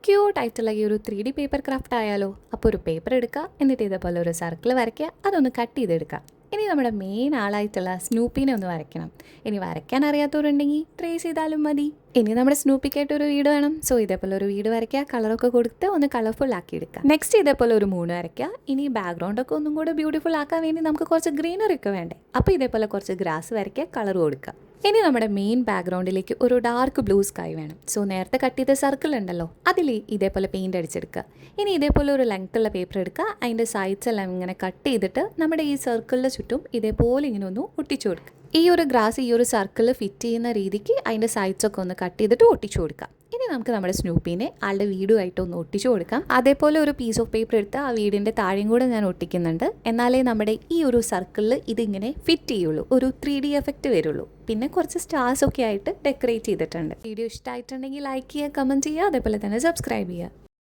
ക്യൂട്ടായിട്ടുള്ള ഈ ഒരു 3D paper craft ആയാലോ. അപ്പോൾ ഒരു പേപ്പർ എടുക്കുക, എന്നിട്ട് ഇതേപോലെ ഒരു സർക്കിൾ വരയ്ക്കുക, അതൊന്ന് കട്ട് ചെയ്തെടുക്കുക. ഇനി നമ്മുടെ മെയിൻ ആളായിട്ടുള്ള സ്നൂപ്പിനെ ഒന്ന് വരയ്ക്കണം. ഇനി വരയ്ക്കാൻ അറിയാത്തവരുണ്ടെങ്കിൽ ട്രേസ് ചെയ്താലും മതി. ഇനി നമ്മുടെ സ്നൂപ്പിക്കായിട്ട് ഒരു വീട് വേണം. സോ ഇതേപോലെ ഒരു വീട് വരയ്ക്കുക, കളറൊക്കെ കൊടുത്ത് ഒന്ന് കളർഫുൾ ആക്കി എടുക്കുക. നെക്സ്റ്റ് ഇതേപോലെ ഒരു മൂൺ വരയ്ക്കുക. ഇനി ബാക്ക്ഗ്രൗണ്ടൊക്കെ ഒന്നും കൂടെ ബ്യൂട്ടിഫുൾ ആക്കാൻ വേണ്ടി നമുക്ക് കുറച്ച് ഗ്രീനറി ഒക്കെ വേണ്ടേ. അപ്പോൾ ഇതേപോലെ കുറച്ച് ഗ്രാസ് വരയ്ക്കുക, കളർ കൊടുക്കുക. ഇനി നമ്മുടെ മെയിൻ ബാക്ക്ഗ്രൗണ്ടിലേക്ക് ഒരു ഡാർക്ക് ബ്ലൂ സ്കൈ വേണം. സോ നേരത്തെ കട്ട് ചെയ്ത സർക്കിൾ ഉണ്ടല്ലോ, അതിൽ ഇതേപോലെ പെയിൻറ് അടിച്ചെടുക്കുക. ഇനി ഇതേപോലെ ഒരു ലെങ്ത്തുള്ള പേപ്പർ എടുക്കുക, അതിൻ്റെ സൈഡ്സ് എല്ലാം ഇങ്ങനെ കട്ട് ചെയ്തിട്ട് നമ്മുടെ ഈ സർക്കിളിന് ചുറ്റും ഇതേപോലെ ഇങ്ങനെ ഒന്ന് ഒട്ടിച്ചു കൊടുക്കുക. ഈ ഒരു ഗ്രാസ് ഈ ഒരു സർക്കിൾ ഫിറ്റ് ചെയ്യുന്ന രീതിക്ക് അതിൻ്റെ സൈഡ്സൊക്കെ ഒന്ന് കട്ട് ചെയ്തിട്ട് ഒട്ടിച്ചു കൊടുക്കാം. ഇനി നമുക്ക് നമ്മുടെ സ്നൂപ്പിനെ ആളുടെ വീടുമായിട്ട് ഒന്ന് ഒട്ടിച്ചു കൊടുക്കാം. അതേപോലെ ഒരു പീസ് ഓഫ് പേപ്പർ എടുത്ത് ആ വീടിൻ്റെ താഴെയും കൂടെ ഞാൻ ഒട്ടിക്കുന്നുണ്ട്. എന്നാലേ നമ്മുടെ ഈ ഒരു സർക്കിളിൽ ഇതിങ്ങനെ ഫിറ്റ് ചെയ്യുള്ളൂ, ഒരു 3D എഫക്റ്റ് വരുള്ളൂ. പിന്നെ കുറച്ച് സ്റ്റാർസ് ഒക്കെ ആയിട്ട് ഡെക്കറേറ്റ് ചെയ്തിട്ടുണ്ട്. വീഡിയോ ഇഷ്ടമായിട്ടുണ്ടെങ്കിൽ ലൈക്ക് ചെയ്യുക, കമൻറ്റ് ചെയ്യുക, അതേപോലെ തന്നെ സബ്സ്ക്രൈബ് ചെയ്യുക.